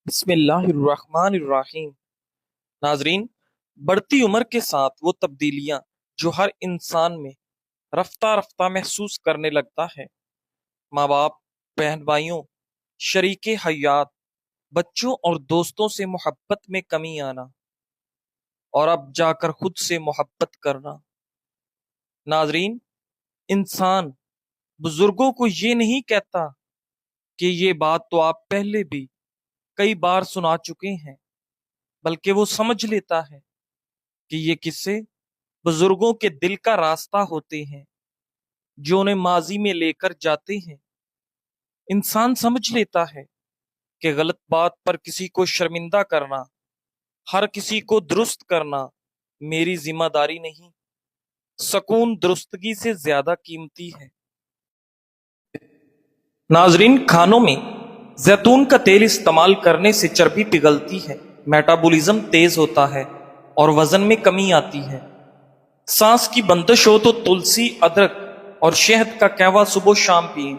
بسم اللہ الرحمن الرحیم۔ ناظرین، بڑھتی عمر کے ساتھ وہ تبدیلیاں جو ہر انسان میں رفتہ رفتہ محسوس کرنے لگتا ہے، ماں باپ، بہن بھائیوں، شریک حیات، بچوں اور دوستوں سے محبت میں کمی آنا، اور اب جا کر خود سے محبت کرنا۔ ناظرین، انسان بزرگوں کو یہ نہیں کہتا کہ یہ بات تو آپ پہلے بھی کئی بار سنا چکے ہیں، بلکہ وہ سمجھ لیتا ہے کہ یہ قصے بزرگوں کے دل کا راستہ ہوتے ہیں جو انہیں ماضی میں لے کر جاتے ہیں۔ انسان سمجھ لیتا ہے کہ غلط بات پر کسی کو شرمندہ کرنا، ہر کسی کو درست کرنا میری ذمہ داری نہیں، سکون درستگی سے زیادہ قیمتی ہے۔ ناظرین، کھانوں میں زیتون کا تیل استعمال کرنے سے چربی پگھلتی ہے، میٹابولزم تیز ہوتا ہے اور وزن میں کمی آتی ہے۔ سانس کی بندش ہو تو تلسی، ادرک اور شہد کا قہوہ صبح و شام پئیں۔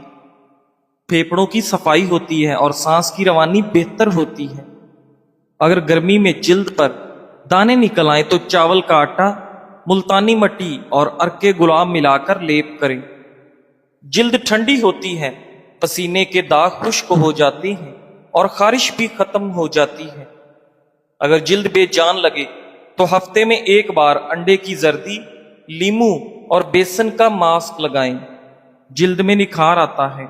پھیپھڑوں کی صفائی ہوتی ہے اور سانس کی روانی بہتر ہوتی ہے۔ اگر گرمی میں جلد پر دانے نکل آئیں تو چاول کا آٹا، ملتانی مٹی اور عرق گلاب ملا کر لیپ کریں۔ جلد ٹھنڈی ہوتی ہے، پسینے کے داغ خشک ہو جاتے ہیں اور خارش بھی ختم ہو جاتی ہے۔ اگر جلد بے جان لگے تو ہفتے میں ایک بار انڈے کی زردی، لیمو اور بیسن کا ماسک لگائیں۔ جلد میں نکھار آتا ہے،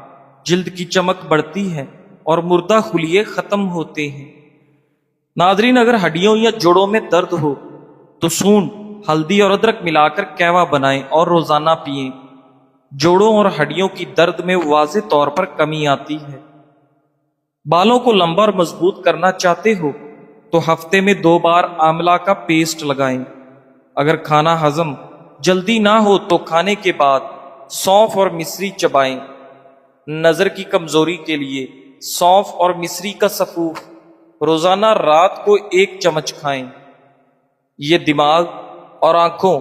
جلد کی چمک بڑھتی ہے اور مردہ خلیے ختم ہوتے ہیں۔ ناظرین، اگر ہڈیوں یا جوڑوں میں درد ہو تو سونڈ، ہلدی اور ادرک ملا کر قہوہ بنائیں اور روزانہ پئیں۔ جوڑوں اور ہڈیوں کی درد میں واضح طور پر کمی آتی ہے۔ بالوں کو لمبا اور مضبوط کرنا چاہتے ہو تو ہفتے میں 2 بار آملہ کا پیسٹ لگائیں۔ اگر کھانا ہضم جلدی نہ ہو تو کھانے کے بعد سونف اور مصری چبائیں۔ نظر کی کمزوری کے لیے سونف اور مصری کا سفوف روزانہ رات کو 1 چمچ کھائیں۔ یہ دماغ اور آنکھوں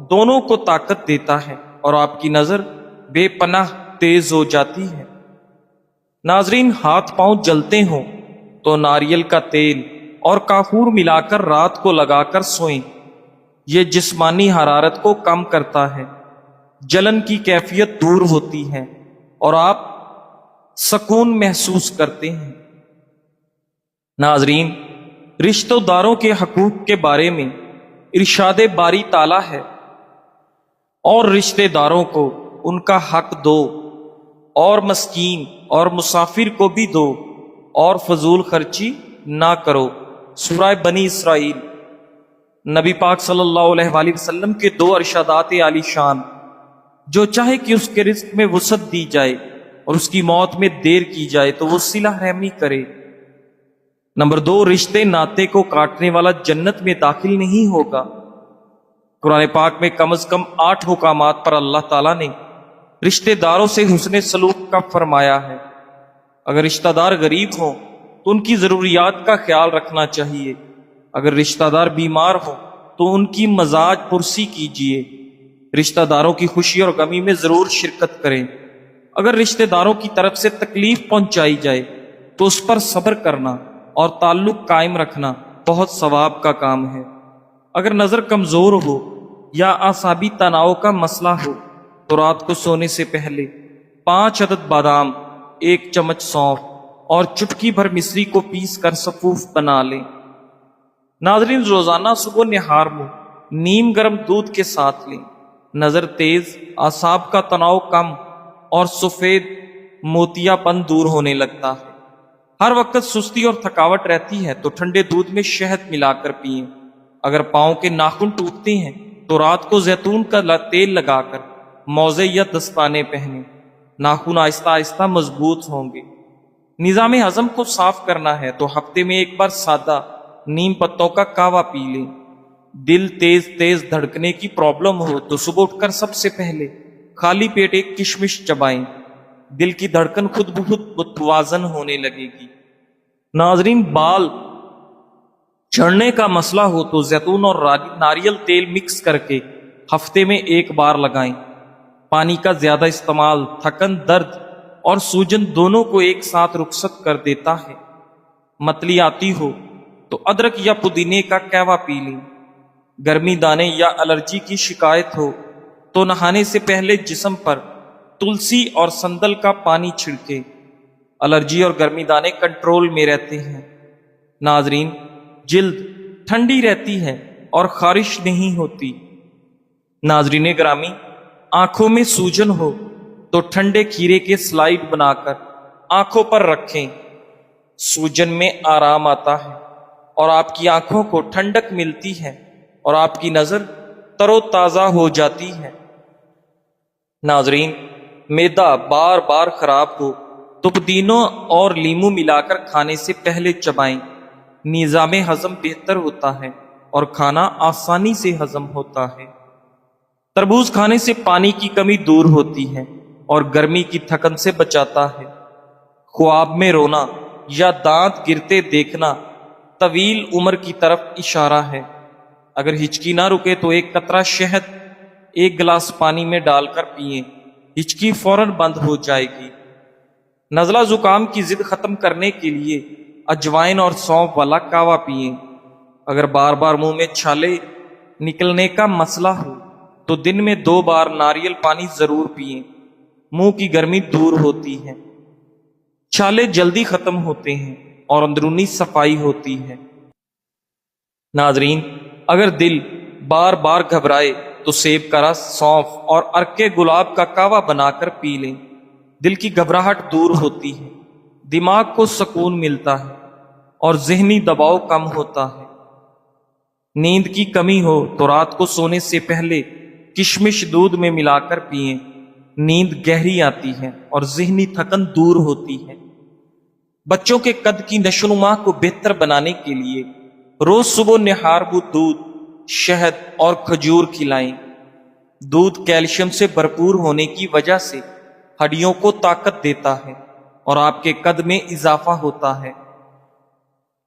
دونوں کو طاقت دیتا ہے اور آپ کی نظر بے پناہ تیز ہو جاتی ہے۔ ناظرین، ہاتھ پاؤں جلتے ہوں تو ناریل کا تیل اور کافور ملا کر رات کو لگا کر سوئیں۔ یہ جسمانی حرارت کو کم کرتا ہے، جلن کی کیفیت دور ہوتی ہے اور آپ سکون محسوس کرتے ہیں۔ ناظرین، رشتہ داروں کے حقوق کے بارے میں ارشاد باری تعالیٰ ہے، اور رشتہ داروں کو ان کا حق دو، اور مسکین اور مسافر کو بھی دو، اور فضول خرچی نہ کرو۔ سورہ بنی اسرائیل۔ نبی پاک صلی اللہ علیہ وآلہ وسلم کے 2 ارشادات عالی شان: جو چاہے کہ اس کے رزق میں وسعت دی جائے اور اس کی موت میں دیر کی جائے تو وہ صلہ رحمی کرے۔ نمبر 2، رشتے ناطے کو کاٹنے والا جنت میں داخل نہیں ہوگا۔ قرآن پاک میں کم از کم 8 حکامات پر اللہ تعالیٰ نے رشتہ داروں سے حسن سلوک کا فرمایا ہے۔ اگر رشتہ دار غریب ہوں تو ان کی ضروریات کا خیال رکھنا چاہیے۔ اگر رشتہ دار بیمار ہوں تو ان کی مزاج پرسی کیجیے۔ رشتہ داروں کی خوشی اور غمی میں ضرور شرکت کریں۔ اگر رشتہ داروں کی طرف سے تکلیف پہنچائی جائے تو اس پر صبر کرنا اور تعلق قائم رکھنا بہت ثواب کا کام ہے۔ اگر نظر کمزور ہو یا اعصابی تناؤ کا مسئلہ ہو تو رات کو سونے سے پہلے 5 عدد بادام، 1 چمچ سونف اور چٹکی بھر مصری کو پیس کر سفوف بنا لیں۔ ناظرین، روزانہ صبح نہار منہ نیم گرم دودھ کے ساتھ لیں۔ نظر تیز، اعصاب کا تناؤ کم اور سفید موتیا پن دور ہونے لگتا ہے۔ ہر وقت سستی اور تھکاوٹ رہتی ہے تو ٹھنڈے دودھ میں شہد ملا کر پئیں۔ اگر پاؤں کے ناخن ٹوٹتے ہیں تو رات کو زیتون کا تیل لگا کر موزے یا دستانے پہنیں۔ ناخن آہستہ آہستہ مضبوط ہوں گے۔ نظام ہضم کو صاف کرنا ہے تو ہفتے میں 1 بار سادہ نیم پتوں کا قہوہ پی لیں۔ دل تیز تیز دھڑکنے کی پرابلم ہو تو صبح اٹھ کر سب سے پہلے خالی پیٹ 1 کشمش چبائیں۔ دل کی دھڑکن خود بخود متوازن ہونے لگے گی۔ ناظرین، بال جھڑنے کا مسئلہ ہو تو زیتون اور ناریل تیل مکس کر کے ہفتے میں 1 بار لگائیں۔ پانی کا زیادہ استعمال تھکن، درد اور سوجن دونوں کو ایک ساتھ رخصت کر دیتا ہے۔ मतली आती हो तो अदरक या पुदीने का कहवा पी लें। गर्मी दाने या एलर्जी की शिकायत हो तो नहाने से पहले जिस्म पर तुलसी और संदल का पानी छिड़के। एलर्जी और गर्मी दाने कंट्रोल में रहते हैं। नाजरीन, जिल्द ठंडी रहती है और खारिश नहीं होती। नाजरीन ग्रामी, आंखों में सूजन हो तो ठंडे खीरे के स्लाइड बनाकर आंखों पर रखें। सूजन में आराम आता है और आपकी आंखों को ठंडक मिलती है और आपकी नजर तरोताजा हो जाती है। नाजरीन, मैदा बार बार खराब हो तो पुदीना और लीमू मिलाकर खाने से पहले चबाएं। निज़ामे हजम बेहतर होता है और खाना आसानी से हजम होता है। तरबूज खाने से पानी की कमी दूर होती है और गर्मी की थकन से बचाता है। ख्वाब में रोना या दांत गिरते देखना तवील उम्र की तरफ इशारा है। अगर हिचकी ना रुके तो एक कतरा शहद एक गिलास पानी में डालकर पिए, हिचकी फौरन बंद हो जाएगी। नज़ला जुकाम की जिद खत्म करने के लिए अजवाइन और सौंफ वाला कावा पिए। अगर बार बार मुंह में छाले निकलने का मसला हो तो दिन में 2 बार नारियल पानी जरूर पिए। मुंह की गर्मी दूर होती है, छाले जल्दी खत्म होते हैं और अंदरूनी सफाई होती है। नाजरीन, अगर दिल बार बार घबराए तो सेब का रस, सौंफ और अर्के गुलाब का कावा बनाकर पी लें। दिल की घबराहट दूर होती है, दिमाग को सुकून मिलता है और जहनी दबाव कम होता है। नींद की कमी हो तो रात को सोने से पहले किशमिश दूध में मिलाकर पिएं। नींद गहरी आती है और जहनी थकन दूर होती है। बच्चों के कद की नशोनुमा को बेहतर बनाने के लिए रोज सुबह निहारबू दूध, शहद और खजूर खिलाएं। दूध कैल्शियम से भरपूर होने की वजह से हड्डियों को ताकत देता है और आपके कद में इजाफा होता है।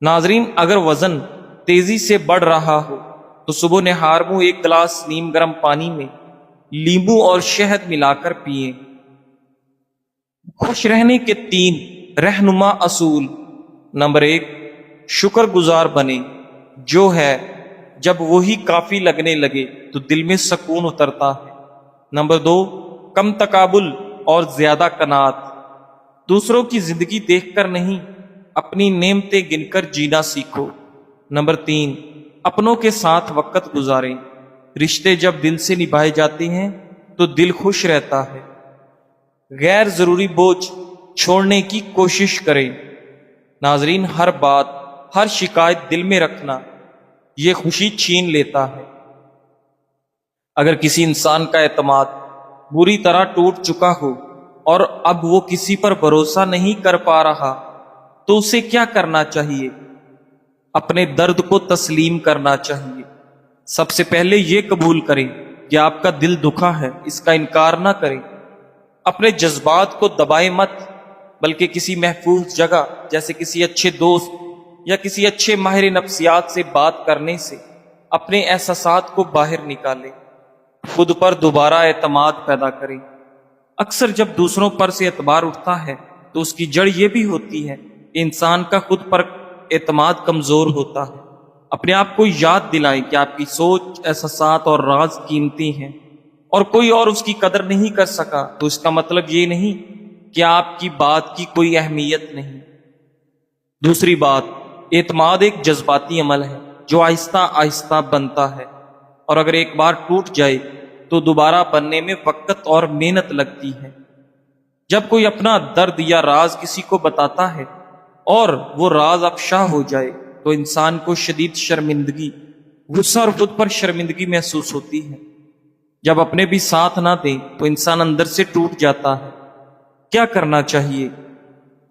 नाजरीन, अगर वजन तेजी से बढ़ रहा हो तो सुबह निहारबू 1 गिलास नीम गर्म पानी में नींबू और शहद मिलाकर पिए। खुश रहने के 3 रहनुमा असूल। नंबर 1, शुक्रगुजार बने। जो है जब वही काफी लगने लगे तो दिल में सुकून उतरता है। नंबर 2, कम तकाबुल और ज्यादा कनात। दूसरों की जिंदगी देखकर नहीं, अपनी नेमतें गिनकर जीना सीखो। नंबर 3, अपनों के साथ वक्त गुजारें। रिश्ते जब दिल से निभाए जाते हैं तो दिल खुश रहता है। गैर जरूरी बोझ छोड़ने की कोशिश करें। नाजरीन, हर बात, हर शिकायत दिल में रखना ये खुशी छीन लेता है। अगर किसी इंसान का एतमाद बुरी तरह टूट चुका हो और अब वो किसी पर भरोसा नहीं कर पा रहा तो उसे क्या करना चाहिए? अपने दर्द को तस्लीम करना चाहिए। सबसे पहले ये कबूल करें कि आपका दिल दुखा है, इसका इनकार ना करें। अपने जज्बात को दबाए मत, बल्कि किसी महफूज जगह जैसे किसी अच्छे दोस्त या किसी अच्छे माहिर नफ्सियात से बात करने से अपने एहसासात को बाहर निकालें। खुद पर दोबारा एतमाद पैदा करें। अक्सर जब दूसरों पर से एतबार उठता है तो उसकी जड़ ये भी होती है कि इंसान का खुद पर एतमाद कमजोर होता है। अपने आप को याद दिलाएं कि आपकी सोच, एहसासात और राज कीमती हैं और कोई और उसकी कदर नहीं कर सका तो इसका मतलब ये नहीं कि आपकी बात की कोई अहमियत नहीं। दूसरी बात, एतमाद एक जज्बाती अमल है जो आहिस्ता आहिस्ता बनता है और अगर एक बार टूट जाए तो दोबारा बनने में वक्त और मेहनत लगती है। जब कोई अपना दर्द या राज किसी को बताता है और वो राज अफशा हो जाए तो इंसान को शदीद शर्मिंदगी, गुस्सा और खुद पर शर्मिंदगी महसूस होती है। जब अपने भी साथ ना दें तो इंसान अंदर से टूट जाता है। क्या करना चाहिए?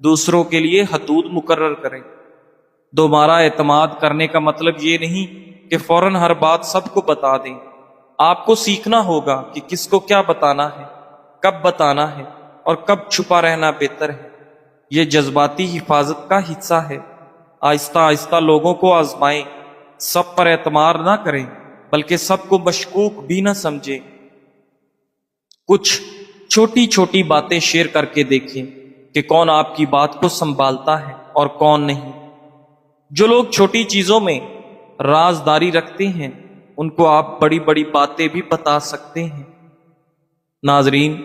दूसरों के लिए हदूद मुकर्रर करें। दोबारा एतमाद करने का मतलब ये नहीं कि फौरन हर बात सबको बता दें। आपको सीखना होगा कि किसको क्या बताना है, कब बताना है और कब छुपा रहना बेहतर है। ये जज्बाती हिफाजत का हिस्सा है। आहिस्ता आहिस्ता लोगों को आजमाएं। सब पर एतमाद ना करें, बल्कि सबको मशकूक भी ना समझें। कुछ छोटी छोटी बातें शेयर करके देखें कि कौन आपकी बात को संभालता है और कौन नहीं। جو لوگ چھوٹی چیزوں میں رازداری رکھتے ہیں ان کو آپ بڑی بڑی باتیں بھی بتا سکتے ہیں۔ ناظرین،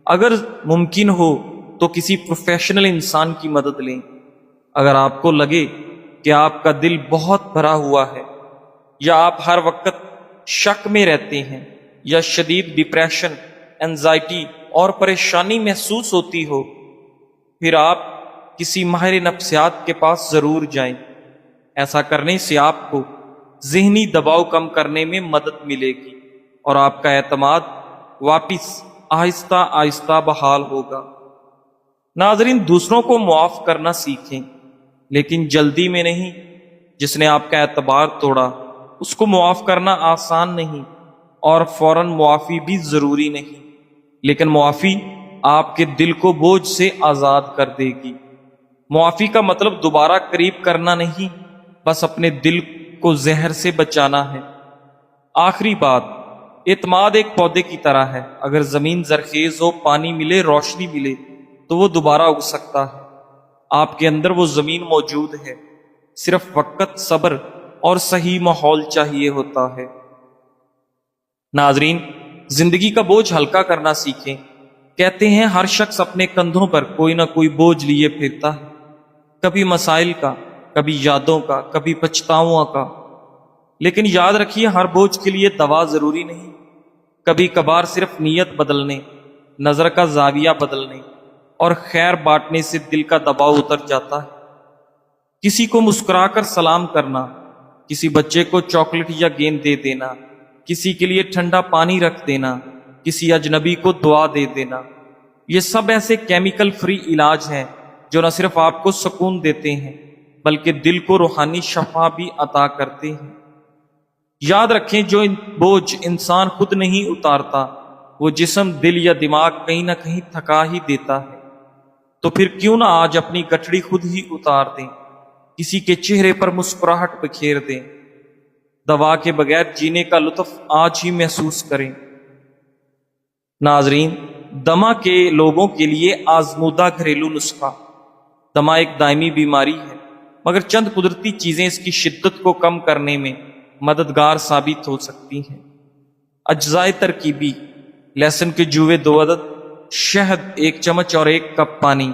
اگر ممکن ہو تو کسی پروفیشنل انسان کی مدد لیں۔ اگر آپ کو لگے کہ آپ کا دل بہت بھرا ہوا ہے، یا آپ ہر وقت شک میں رہتے ہیں، یا شدید ڈپریشن، انزائٹی اور پریشانی محسوس ہوتی ہو، پھر آپ کسی ماہر نفسیات کے پاس ضرور جائیں۔ ایسا کرنے سے آپ کو ذہنی دباؤ کم کرنے میں مدد ملے گی اور آپ کا اعتماد واپس آہستہ آہستہ بحال ہوگا۔ ناظرین، دوسروں کو معاف کرنا سیکھیں، لیکن جلدی میں نہیں۔ جس نے آپ کا اعتبار توڑا اس کو معاف کرنا آسان نہیں، اور فوراً معافی بھی ضروری نہیں، لیکن معافی آپ کے دل کو بوجھ سے آزاد کر دے گی۔ معافی کا مطلب دوبارہ قریب کرنا نہیں، بس اپنے دل کو زہر سے بچانا ہے۔ آخری بات، اعتماد ایک پودے کی طرح ہے۔ اگر زمین زرخیز ہو، پانی ملے، روشنی ملے تو وہ دوبارہ اگ سکتا ہے۔ آپ کے اندر وہ زمین موجود ہے، صرف وقت، صبر اور صحیح ماحول چاہیے ہوتا ہے۔ ناظرین، زندگی کا بوجھ ہلکا کرنا سیکھیں۔ کہتے ہیں ہر شخص اپنے کندھوں پر کوئی نہ کوئی بوجھ لیے پھرتا ہے، کبھی مسائل کا، کبھی یادوں کا، کبھی پچھتاؤں کا۔ لیکن یاد رکھیے، ہر بوجھ کے لیے دوا ضروری نہیں۔ کبھی کبھار صرف نیت بدلنے، نظر کا زاویہ بدلنے اور خیر بانٹنے سے دل کا دباؤ اتر جاتا ہے۔ کسی کو مسکرا کر سلام کرنا، کسی بچے کو چاکلیٹ یا گیند دے دینا، کسی کے لیے ٹھنڈا پانی رکھ دینا، کسی اجنبی کو دعا دے دینا، یہ سب ایسے کیمیکل فری علاج ہیں جو نہ صرف آپ کو سکون دیتے ہیں بلکہ دل کو روحانی شفا بھی عطا کرتے ہیں۔ یاد رکھیں، جو بوجھ انسان خود نہیں اتارتا، وہ جسم، دل یا دماغ کہیں نہ کہیں تھکا ہی دیتا ہے۔ تو پھر کیوں نہ آج اپنی گٹھڑی خود ہی اتار دیں، کسی کے چہرے پر مسکراہٹ بکھیر دیں، دوا کے بغیر جینے کا لطف آج ہی محسوس کریں۔ ناظرین، دمہ کے لوگوں کے لیے آزمودہ گھریلو نسخہ۔ دمہ ایک دائمی بیماری ہے، مگر چند قدرتی چیزیں اس کی شدت کو کم کرنے میں مددگار ثابت ہو سکتی ہیں۔ اجزائے ترکیبی: لہسن کے جوے 2 عدد، شہد 1 چمچ اور 1 کپ پانی۔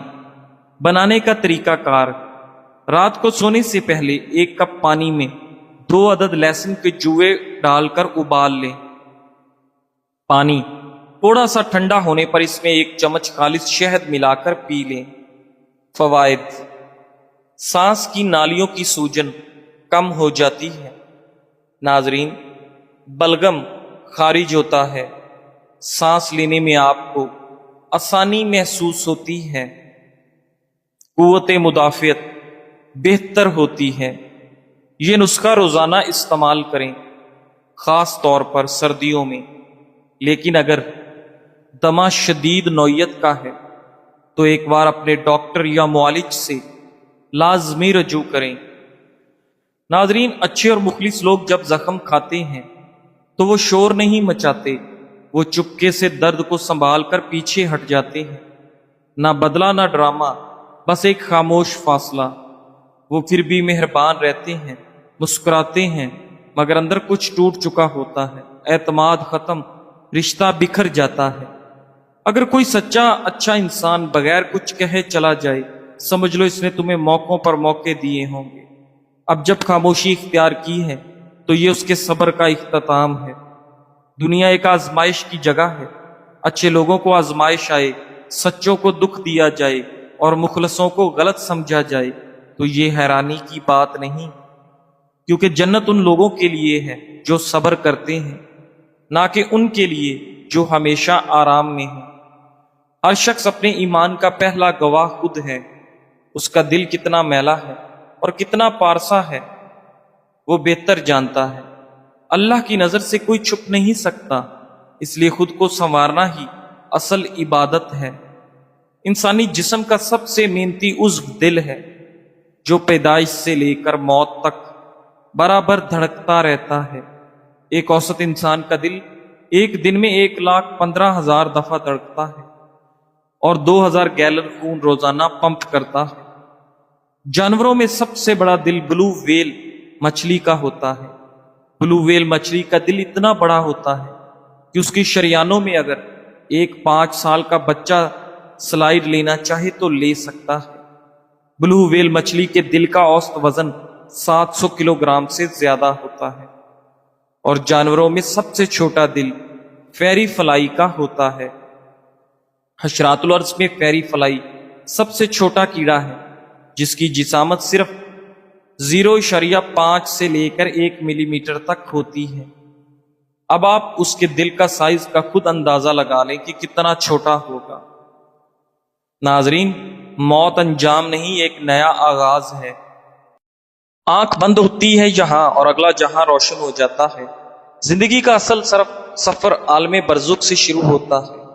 بنانے کا طریقہ کار: رات کو سونے سے پہلے 1 کپ پانی میں 2 عدد لہسن کے جوے ڈال کر ابال لیں۔ پانی تھوڑا سا ٹھنڈا ہونے پر اس میں 1 چمچ خالص شہد ملا کر پی لیں۔ فوائد: سانس کی نالیوں کی سوجن کم ہو جاتی ہے۔ ناظرین، بلغم خارج ہوتا ہے، سانس لینے میں آپ کو آسانی محسوس ہوتی ہے، قوت مدافعت بہتر ہوتی ہے۔ یہ نسخہ روزانہ استعمال کریں، خاص طور پر سردیوں میں۔ لیکن اگر دمہ شدید نوعیت کا ہے تو ایک بار اپنے ڈاکٹر یا معالج سے لازمی رجوع کریں۔ ناظرین، اچھے اور مخلص لوگ جب زخم کھاتے ہیں تو وہ شور نہیں مچاتے، وہ چپکے سے درد کو سنبھال کر پیچھے ہٹ جاتے ہیں۔ نہ بدلہ نہ ڈرامہ، بس ایک خاموش فاصلہ۔ وہ پھر بھی مہربان رہتے ہیں، مسکراتے ہیں، مگر اندر کچھ ٹوٹ چکا ہوتا ہے، اعتماد ختم، رشتہ بکھر جاتا ہے۔ اگر کوئی سچا اچھا انسان بغیر کچھ کہے چلا جائے، سمجھ لو اس نے تمہیں موقعوں پر موقع دیے ہوں گے۔ اب جب خاموشی اختیار کی ہے تو یہ اس کے صبر کا اختتام ہے۔ دنیا ایک آزمائش کی جگہ ہے، اچھے لوگوں کو آزمائش آئے، سچوں کو دکھ دیا جائے اور مخلصوں کو غلط سمجھا جائے تو یہ حیرانی کی بات نہیں، کیونکہ جنت ان لوگوں کے لیے ہے جو صبر کرتے ہیں، نہ کہ ان کے لیے جو ہمیشہ آرام میں ہیں۔ ہر شخص اپنے ایمان کا پہلا گواہ خود ہے۔ اس کا دل کتنا میلا ہے اور کتنا پارسا ہے وہ بہتر جانتا ہے۔ اللہ کی نظر سے کوئی چھپ نہیں سکتا، اس لیے خود کو سنوارنا ہی اصل عبادت ہے۔ انسانی جسم کا سب سے محنتی عضو دل ہے، جو پیدائش سے لے کر موت تک برابر دھڑکتا رہتا ہے۔ ایک اوسط انسان کا دل ایک دن میں 1,15,000 دفعہ دھڑکتا ہے اور 2,000 گیلن خون روزانہ پمپ کرتا ہے۔ जानवरों में सबसे बड़ा दिल ब्लू व्हेल मछली का होता है। ब्लू व्हेल मछली का दिल इतना बड़ा होता है कि उसकी शरियानों में अगर एक 5 साल का बच्चा स्लाइड लेना चाहे तो ले सकता है। ब्लू व्हेल मछली के दिल का औसत वजन 700 किलोग्राम से ज्यादा होता है। और जानवरों में सबसे छोटा दिल फेरी फ्लाई का होता है। हशरातुल अर्ज में फेरी फ्लाई सबसे छोटा कीड़ा है जिसकी जिसामत सिर्फ 0.5 से लेकर 1 मिलीमीटर तक होती है। अब आप उसके दिल का साइज का खुद अंदाजा लगा लें कि कितना छोटा होगा। नाजरीन, मौत अंजाम नहीं, एक नया आगाज है। आंख बंद होती है यहां और अगला जहां रोशन हो जाता है। जिंदगी का असल सफर आलमे बरजुक से शुरू होता है।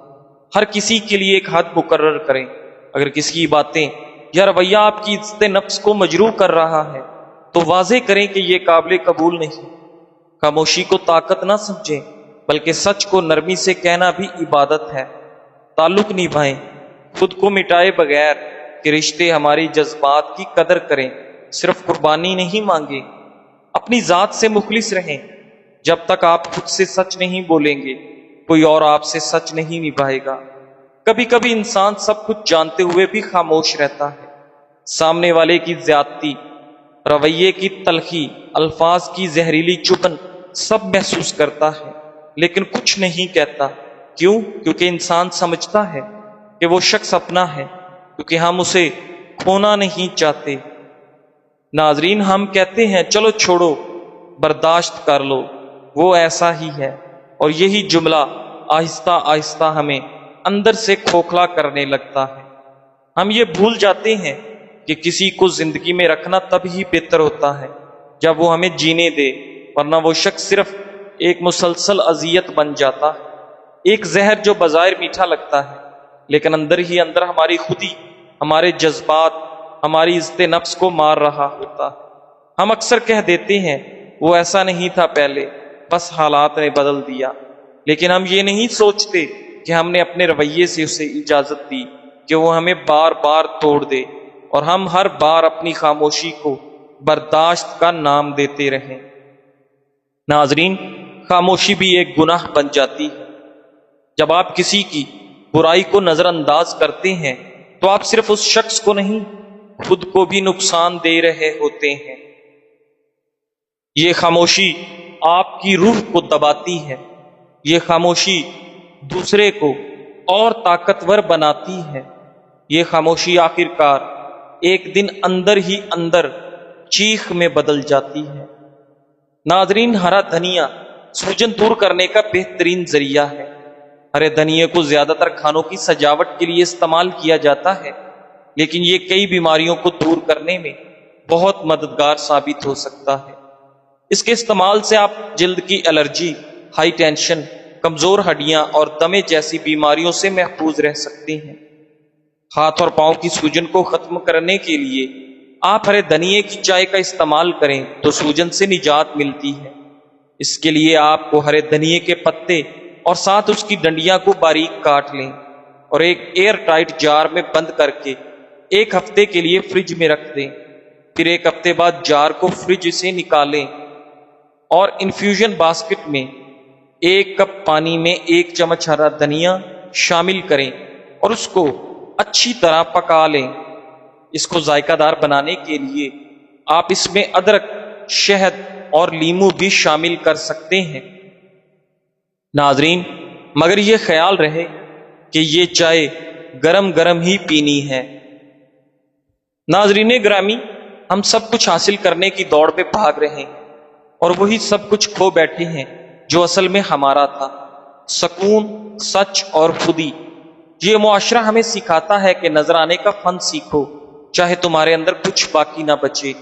हर किसी के लिए एक हद मुकर्रर करें। अगर किसी की बातें या रवैया आपकी इज्जत नफ्स को मजरूह कर रहा है तो वाजे करें कि यह काबिल कबूल नहीं। खामोशी को ताकत ना समझें, बल्कि सच को नरमी से कहना भी इबादत है। ताल्लुक निभाएं, खुद को मिटाए बगैर कि रिश्ते हमारी जज्बात की कदर करें। सिर्फ कुर्बानी नहीं मांगे, अपनी जात से मुखलिस रहें। जब तक आप खुद से सच नहीं बोलेंगे, कोई और आपसे सच नहीं निभाएगा। कभी कभी इंसान सब कुछ जानते हुए भी खामोश रहता है। सामने वाले की ज्यादती, रवैये की तलखी, अल्फाज की जहरीली चुभन सब महसूस करता है, लेकिन कुछ नहीं कहता। क्यों? क्योंकि इंसान समझता है कि वो शख्स अपना है, क्योंकि हम उसे खोना नहीं चाहते। नाजरीन, हम कहते हैं चलो छोड़ो, बर्दाश्त कर लो, वो ऐसा ही है। और यही जुमला आहिस्ता आहिस्ता हमें अंदर से खोखला करने लगता है। हम ये भूल जाते हैं कि किसी को जिंदगी में रखना तब ही बेहतर होता है जब वो हमें जीने दे, वरना वो शख्स सिर्फ एक मुसलसल अजियत बन जाता है। एक जहर जो बज़ाहिर मीठा लगता है, लेकिन अंदर ही अंदर हमारी खुदी, हमारे जज्बात, हमारी इज्जत नफ्स को मार रहा होता है। हम अक्सर कह देते हैं वो ऐसा नहीं था पहले, बस हालात ने बदल दिया। लेकिन हम ये नहीं सोचते कि हमने अपने रवैये से उसे इजाजत दी कि वो हमें बार बार तोड़ दे, और हम हर बार अपनी खामोशी को बर्दाश्त का नाम देते रहें। नाजरीन, खामोशी भी एक गुनाह बन जाती है। जब आप किसी की बुराई को नजरअंदाज करते हैं तो आप सिर्फ उस शख्स को नहीं, खुद को भी नुकसान दे रहे होते हैं। ये खामोशी आपकी रूह को दबाती है। ये खामोशी दूसरे को और ताकतवर बनाती है। ये खामोशी आखिरकार एक दिन अंदर ही अंदर चीख में बदल जाती है। नाजरीन, हरा धनिया सूजन दूर करने का बेहतरीन जरिया है। हरे धनिये को ज्यादातर खानों की सजावट के लिए इस्तेमाल किया जाता है, लेकिन ये कई बीमारियों को दूर करने में बहुत मददगार साबित हो सकता है। इसके इस्तेमाल से आप जल्द की एलर्जी, हाई टेंशन, कमजोर हड्डियां और दमे जैसी बीमारियों से महफूज रह सकते हैं। हाथ और पांव की सूजन को खत्म करने के लिए आप हरे धनिये की चाय का इस्तेमाल करें तो सूजन से निजात मिलती है। इसके लिए आपको हरे धनिये के पत्ते और साथ उसकी डंडियां को बारीक काट लें और एक एयर टाइट जार में बंद करके 1 हफ्ते के लिए फ्रिज में रख दें। फिर 1 हफ्ते बाद जार को फ्रिज से निकालें और इन्फ्यूजन बास्केट में 1 कप पानी में 1 चम्मच हरा धनिया शामिल करें और उसको अच्छी तरह पका लें। इसको जायकादार बनाने के लिए आप इसमें अदरक, शहद और लीमू भी शामिल कर सकते हैं। नाजरीन, मगर ये ख्याल रहे कि ये चाय गरम गरम ही पीनी है। नाजरीन ग्रामी, हम सब कुछ हासिल करने की दौड़ पे भाग रहे हैं और वही सब कुछ खो बैठे हैं जो असल में हमारा था, सुकून, सच और खुदी। ये मुआशरा हमें सिखाता है कि नजर आने का फन सीखो, चाहे तुम्हारे अंदर कुछ बाकी ना बचे।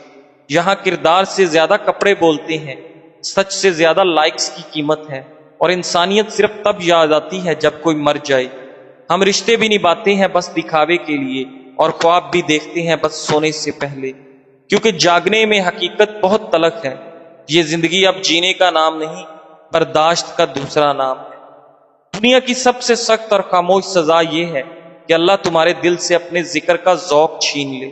यहाँ किरदार से ज्यादा कपड़े बोलते हैं, सच से ज्यादा लाइक्स की कीमत है, और इंसानियत सिर्फ तब याद आती है जब कोई मर जाए। हम रिश्ते भी निभाते हैं बस दिखावे के लिए, और ख्वाब भी देखते हैं बस सोने से पहले, क्योंकि जागने में हकीकत बहुत तलख है। ये जिंदगी अब जीने का नाम नहीं, बर्दाश्त का दूसरा नाम है। दुनिया की सबसे सख्त और खामोश सजा ये है कि अल्लाह तुम्हारे दिल से अपने जिक्र का ज़ौक छीन ले।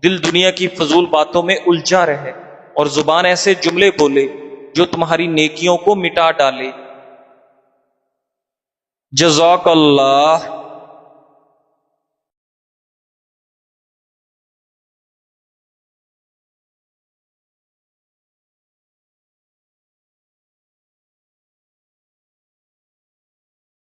دل دنیا کی فضول باتوں میں الجھا رہے اور زبان ایسے جملے بولے جو تمہاری نیکیوں کو مٹا ڈالے۔ جزاک اللہ۔